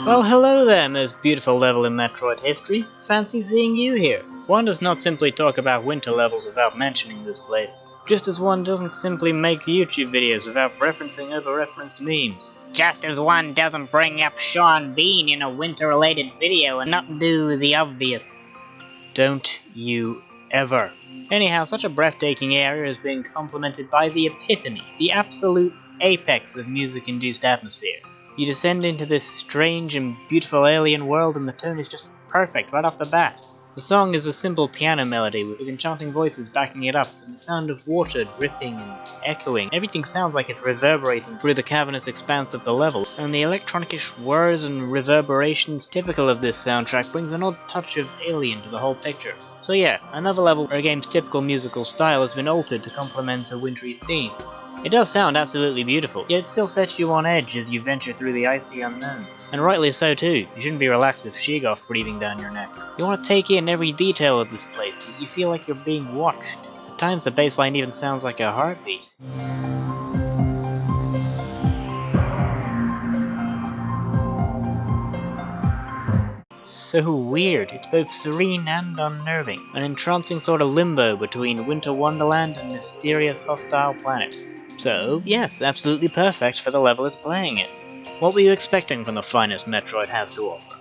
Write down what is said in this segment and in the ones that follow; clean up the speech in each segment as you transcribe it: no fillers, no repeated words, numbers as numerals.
Well, hello there, most beautiful level in Metroid history. Fancy seeing you here. One does not simply talk about winter levels without mentioning this place, just as one doesn't simply make YouTube videos without referencing over-referenced memes. Just as one doesn't bring up Sean Bean in a winter-related video and not do the obvious. Don't you ever. Anyhow, such a breathtaking area is being complemented by the epitome, the absolute apex of music-induced atmosphere. You descend into this strange and beautiful alien world and the tone is just perfect right off the bat. The song is a simple piano melody with enchanting voices backing it up, and the sound of water dripping and echoing. Everything sounds like it's reverberating through the cavernous expanse of the level, and the electronic-ish whirs and reverberations typical of this soundtrack brings an odd touch of alien to the whole picture. So yeah, another level where a game's typical musical style has been altered to complement a wintry theme. It does sound absolutely beautiful, yet it still sets you on edge as you venture through the icy unknown. And rightly so too, you shouldn't be relaxed with Sheegoth breathing down your neck. You want to take in every detail of this place, you feel like you're being watched. At times the bassline even sounds like a heartbeat. So weird, it's both serene and unnerving, an entrancing sort of limbo between Winter Wonderland and mysterious hostile planet. So, yes, absolutely perfect for the level it's playing in. What were you expecting from the finest Metroid has to offer?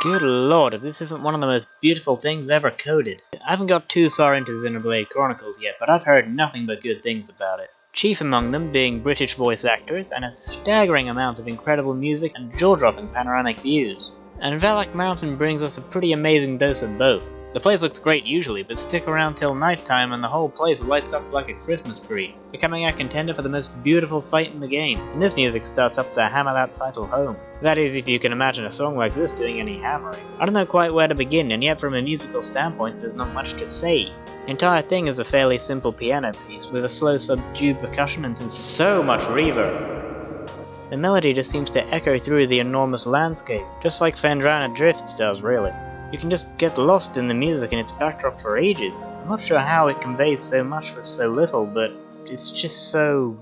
Good lord, if this isn't one of the most beautiful things ever coded. I haven't got too far into Xenoblade Chronicles yet, but I've heard nothing but good things about it. Chief among them being British voice actors, and a staggering amount of incredible music and jaw-dropping panoramic views. And Valak Mountain brings us a pretty amazing dose of both. The place looks great usually, but stick around till nighttime and the whole place lights up like a Christmas tree, becoming a contender for the most beautiful sight in the game, and this music starts up to hammer that title home. That is, if you can imagine a song like this doing any hammering. I don't know quite where to begin, and yet from a musical standpoint there's not much to say. The entire thing is a fairly simple piano piece with a slow subdued percussion and so much reverb. The melody just seems to echo through the enormous landscape, just like Phendrana Drifts does really. You can just get lost in the music and its backdrop for ages. I'm not sure how it conveys so much with so little, but it's just so...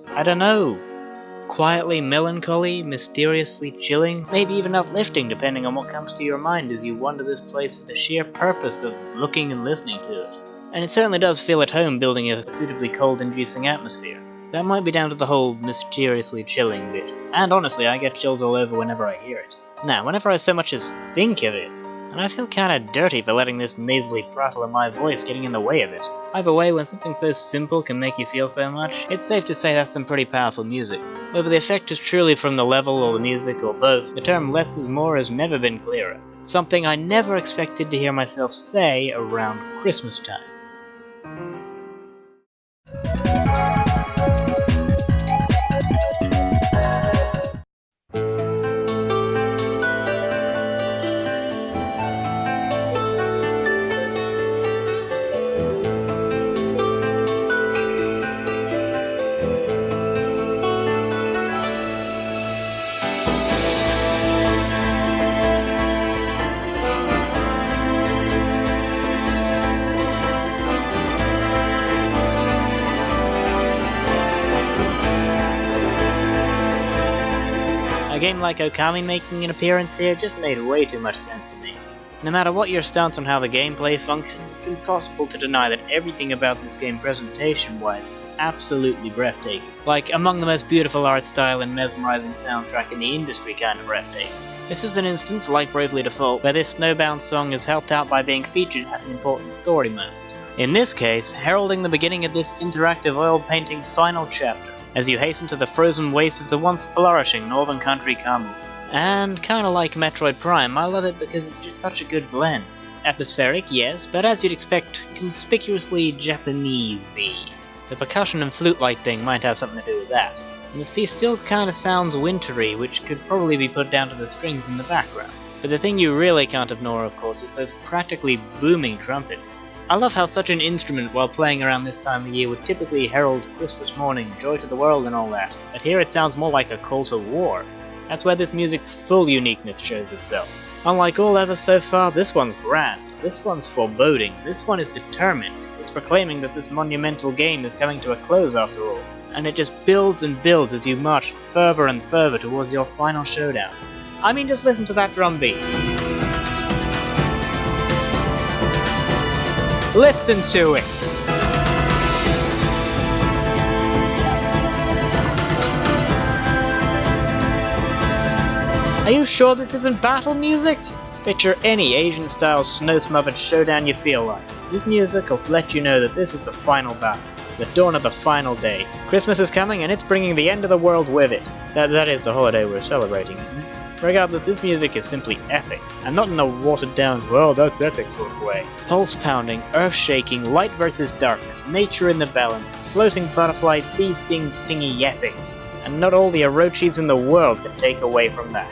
I don't know. Quietly melancholy, mysteriously chilling, maybe even uplifting depending on what comes to your mind as you wander this place for the sheer purpose of looking and listening to it. And it certainly does feel at home building a suitably cold-inducing atmosphere. That might be down to the whole mysteriously chilling bit. And honestly, I get chills all over whenever I hear it. Now, whenever I so much as think of it, and I feel kinda dirty for letting this nasally prattle of my voice getting in the way of it. Either way, when something so simple can make you feel so much, it's safe to say that's some pretty powerful music. Whether the effect is truly from the level or the music or both, the term less is more has never been clearer. Something I never expected to hear myself say around Christmas time. A game like Okami making an appearance here just made way too much sense to me. No matter what your stance on how the gameplay functions, it's impossible to deny that everything about this game presentation-wise is absolutely breathtaking. Like, among the most beautiful art style and mesmerizing soundtrack in the industry kind of breathtaking. This is an instance, like Bravely Default, where this snowbound song is helped out by being featured at an important story moment. In this case, heralding the beginning of this interactive oil painting's final chapter, as you hasten to the frozen wastes of the once flourishing northern country Kamu. And kinda like Metroid Prime, I love it because it's just such a good blend. Atmospheric, yes, but as you'd expect, conspicuously Japanese-y. The percussion and flute-like thing might have something to do with that. And this piece still kinda sounds wintry, which could probably be put down to the strings in the background. But the thing you really can't ignore, of course, is those practically booming trumpets. I love how such an instrument, while playing around this time of year, would typically herald Christmas morning, joy to the world and all that, but here it sounds more like a call to war. That's where this music's full uniqueness shows itself. Unlike all others so far, this one's grand, this one's foreboding, this one is determined. It's proclaiming that this monumental game is coming to a close after all, and it just builds and builds as you march further and further towards your final showdown. I mean, just listen to that drum beat. Listen to it! Are you sure this isn't battle music? Picture any Asian-style snow-smothered showdown you feel like. This music will let you know that this is the final battle, the dawn of the final day. Christmas is coming and it's bringing the end of the world with it. That is the holiday we're celebrating, isn't it? Regardless, this music is simply epic, and not in a watered-down, well, that's epic sort of way. Pulse-pounding, earth-shaking, light versus darkness, nature in the balance, floating butterfly, bee-sting thingy epic. And not all the Orochis in the world can take away from that.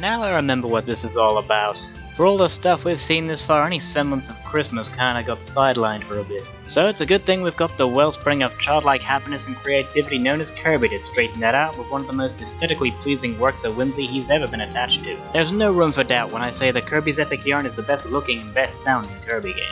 Now I remember what this is all about. For all the stuff we've seen this far, any semblance of Christmas kinda got sidelined for a bit. So it's a good thing we've got the wellspring of childlike happiness and creativity known as Kirby to straighten that out with one of the most aesthetically pleasing works of whimsy he's ever been attached to. There's no room for doubt when I say that Kirby's Epic Yarn is the best looking and best sounding Kirby game.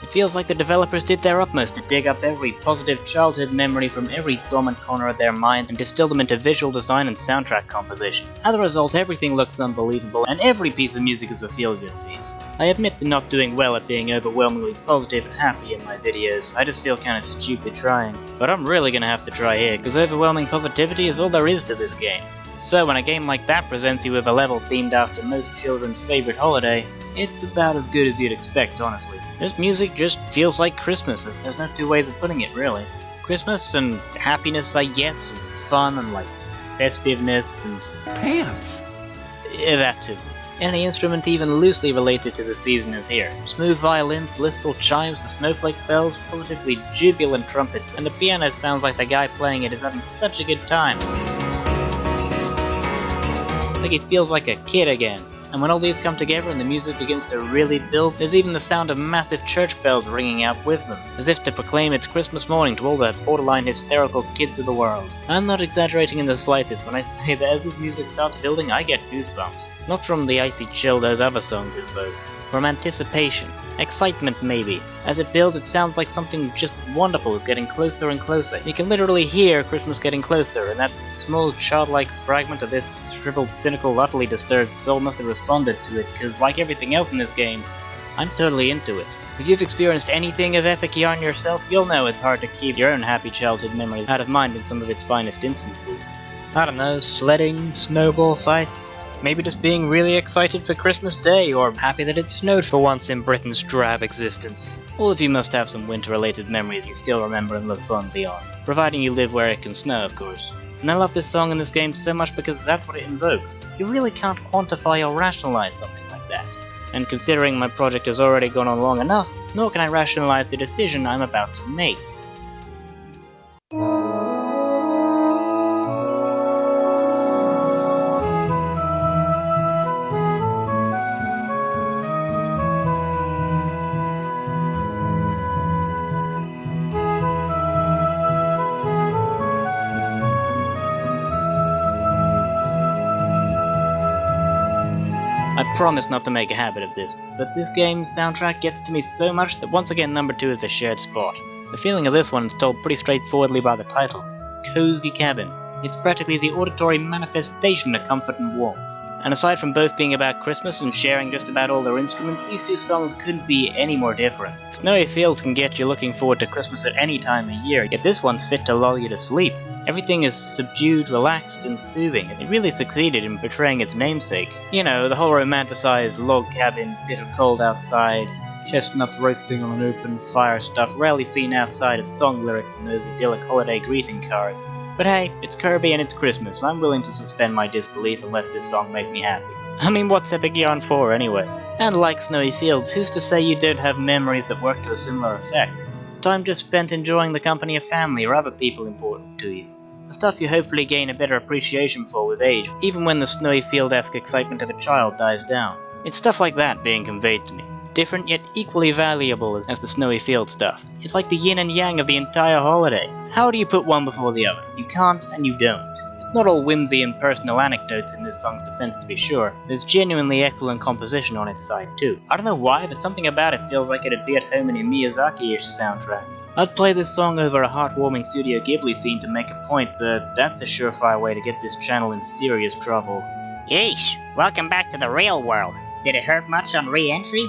It feels like the developers did their utmost to dig up every positive childhood memory from every dormant corner of their mind and distill them into visual design and soundtrack composition. As a result, everything looks unbelievable, and every piece of music is a feel-good piece. I admit to not doing well at being overwhelmingly positive and happy in my videos, I just feel kinda stupid trying. But I'm really gonna have to try here, cause overwhelming positivity is all there is to this game. So when a game like that presents you with a level themed after most children's favorite holiday, it's about as good as you'd expect, honestly. This music just feels like Christmas, there's no two ways of putting it, really. Christmas and happiness, I guess, and fun and like festiveness and... pants! Yeah, that too. Any instrument even loosely related to the season is here. Smooth violins, blissful chimes, the snowflake bells, positively jubilant trumpets, and the piano sounds like the guy playing it is having such a good time. Like it feels like a kid again. And when all these come together and the music begins to really build, there's even the sound of massive church bells ringing out with them, as if to proclaim it's Christmas morning to all the borderline hysterical kids of the world. I'm not exaggerating in the slightest when I say that as this music starts building, I get goosebumps. Not from the icy chill those other songs invoke, from anticipation, excitement maybe. As it builds, it sounds like something just wonderful is getting closer and closer. You can literally hear Christmas getting closer, and that small childlike fragment of this shriveled, cynical, utterly disturbed soul must have responded to it, because like everything else in this game, I'm totally into it. If you've experienced anything of Epic Yarn yourself, you'll know it's hard to keep your own happy childhood memories out of mind in some of its finest instances. I don't know, sledding, snowball fights, maybe just being really excited for Christmas Day, or happy that it snowed for once in Britain's drab existence. All of you must have some winter-related memories you still remember and look fondly on, providing you live where it can snow, of course. And I love this song in this game so much because that's what it invokes. You really can't quantify or rationalize something like that. And considering my project has already gone on long enough, nor can I rationalize the decision I'm about to make. I promise not to make a habit of this, but this game's soundtrack gets to me so much that once again number 2 is a shared spot. The feeling of this one is told pretty straightforwardly by the title. Cozy Cabin. It's practically the auditory manifestation of comfort and warmth. And aside from both being about Christmas and sharing just about all their instruments, these two songs couldn't be any more different. Snowy Fields can get you looking forward to Christmas at any time of year, yet this one's fit to lull you to sleep. Everything is subdued, relaxed, and soothing. It really succeeded in portraying its namesake. You know, the whole romanticized log cabin, bitter cold outside, chestnuts roasting on an open fire stuff rarely seen outside of song lyrics and those idyllic holiday greeting cards. But hey, it's Kirby and it's Christmas, so I'm willing to suspend my disbelief and let this song make me happy. I mean, what's Epic Yarn for, anyway? And like Snowy Fields, who's to say you don't have memories that work to a similar effect? Time just spent enjoying the company of family or other people important to you. The stuff you hopefully gain a better appreciation for with age, even when the Snowy Field-esque excitement of a child dies down. It's stuff like that being conveyed to me. Different yet equally valuable as the Snowy Field stuff. It's like the yin and yang of the entire holiday. How do you put one before the other? You can't and you don't. It's not all whimsy and personal anecdotes in this song's defense, to be sure. There's genuinely excellent composition on its side too. I don't know why, but something about it feels like it'd be at home in a Miyazaki-ish soundtrack. I'd play this song over a heartwarming Studio Ghibli scene to make a point, but that's a surefire way to get this channel in serious trouble. Yeesh, welcome back to the real world. Did it hurt much on re-entry?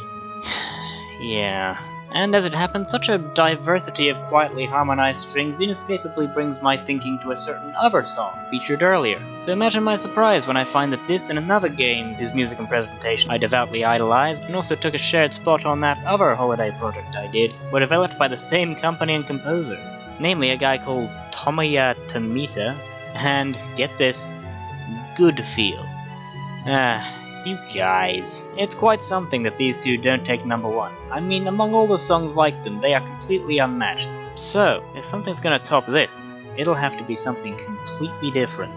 Yeah. And as it happens, such a diversity of quietly harmonized strings inescapably brings my thinking to a certain other song featured earlier. So imagine my surprise when I find that this and another game whose music and presentation I devoutly idolized, and also took a shared spot on that other holiday project I did, were developed by the same company and composer. Namely a guy called Tomoya Tomita, and, get this, Good Feel. You guys. It's quite something that these two don't take number 1. I mean, among all the songs like them, they are completely unmatched. So, if something's gonna top this, it'll have to be something completely different.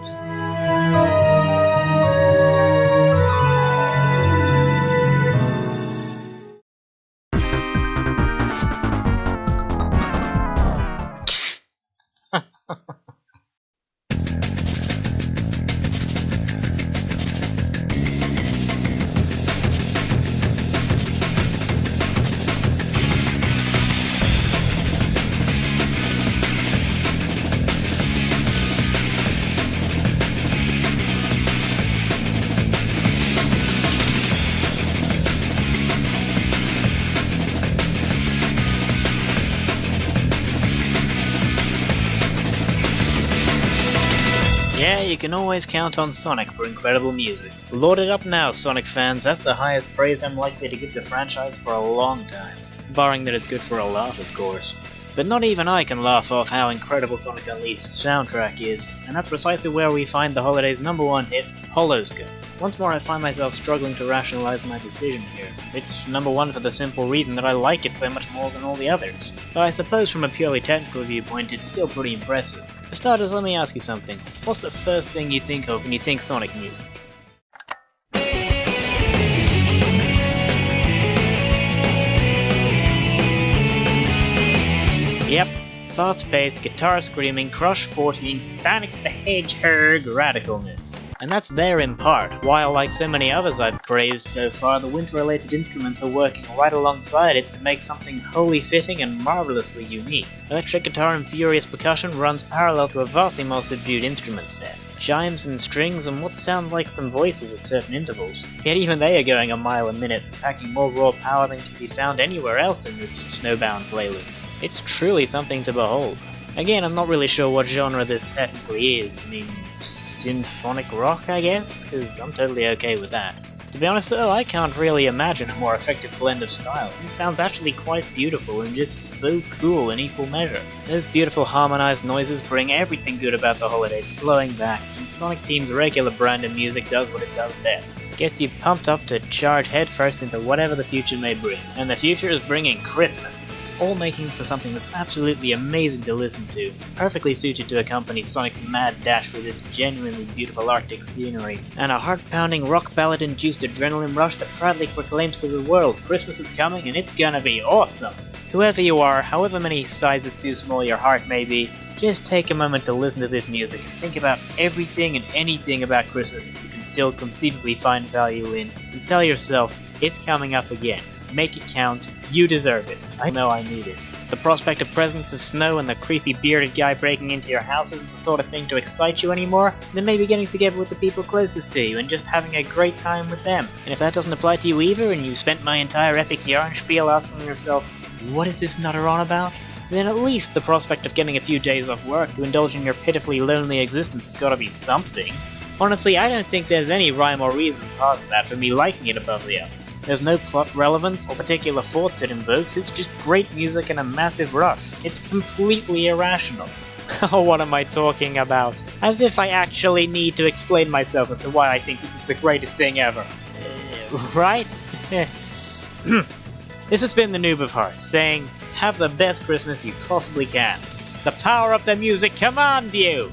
Yeah, you can always count on Sonic for incredible music. Load it up now, Sonic fans, that's the highest praise I'm likely to give the franchise for a long time. Barring that it's good for a laugh, of course. But not even I can laugh off how incredible Sonic Unleashed's soundtrack is, and that's precisely where we find the holiday's number 1 hit, Holoscope. Once more I find myself struggling to rationalize my decision here. It's number 1 for the simple reason that I like it so much more than all the others. Though I suppose from a purely technical viewpoint it's still pretty impressive. For starters, let me ask you something. What's the first thing you think of when you think Sonic music? Yep, fast-paced, guitar-screaming, Crush 14, Sonic the Hedgehog radicalness. And that's there in part, while like so many others I've praised so far, the winter-related instruments are working right alongside it to make something wholly fitting and marvelously unique. Electric guitar and furious percussion runs parallel to a vastly more subdued instrument set. Chimes and strings and what sound like some voices at certain intervals. Yet even they are going a mile a minute, packing more raw power than can be found anywhere else in this snowbound playlist. It's truly something to behold. Again, I'm not really sure what genre this technically is. I mean, symphonic rock, I guess? Because I'm totally okay with that. To be honest though, I can't really imagine a more effective blend of style. It sounds actually quite beautiful and just so cool in equal measure. Those beautiful harmonized noises bring everything good about the holidays flowing back, and Sonic Team's regular brand of music does what it does best. Gets you pumped up to charge headfirst into whatever the future may bring. And the future is bringing Christmas. All making for something that's absolutely amazing to listen to, perfectly suited to accompany Sonic's mad dash through this genuinely beautiful Arctic scenery, and a heart-pounding rock ballad-induced adrenaline rush that proudly proclaims to the world Christmas is coming and it's gonna be awesome! Whoever you are, however many sizes too small your heart may be, just take a moment to listen to this music and think about everything and anything about Christmas if you can still still conceivably find value in, and tell yourself, it's coming up again. Make it count, you deserve it. I know I need it. The prospect of presents of snow and the creepy bearded guy breaking into your house isn't the sort of thing to excite you anymore, then maybe getting together with the people closest to you and just having a great time with them. And if that doesn't apply to you either, and you spent my entire epic yarn spiel asking yourself, what is this nutter on about? Then at least the prospect of getting a few days off work to indulge in your pitifully lonely existence has gotta be something. Honestly, I don't think there's any rhyme or reason past that for me liking it above the others. There's no plot relevance or particular thoughts it invokes, it's just great music and a massive rush. It's completely irrational. What am I talking about? As if I actually need to explain myself as to why I think this is the greatest thing ever. Right? This has been the Noob of Hearts, saying, have the best Christmas you possibly can. The power of the music command you!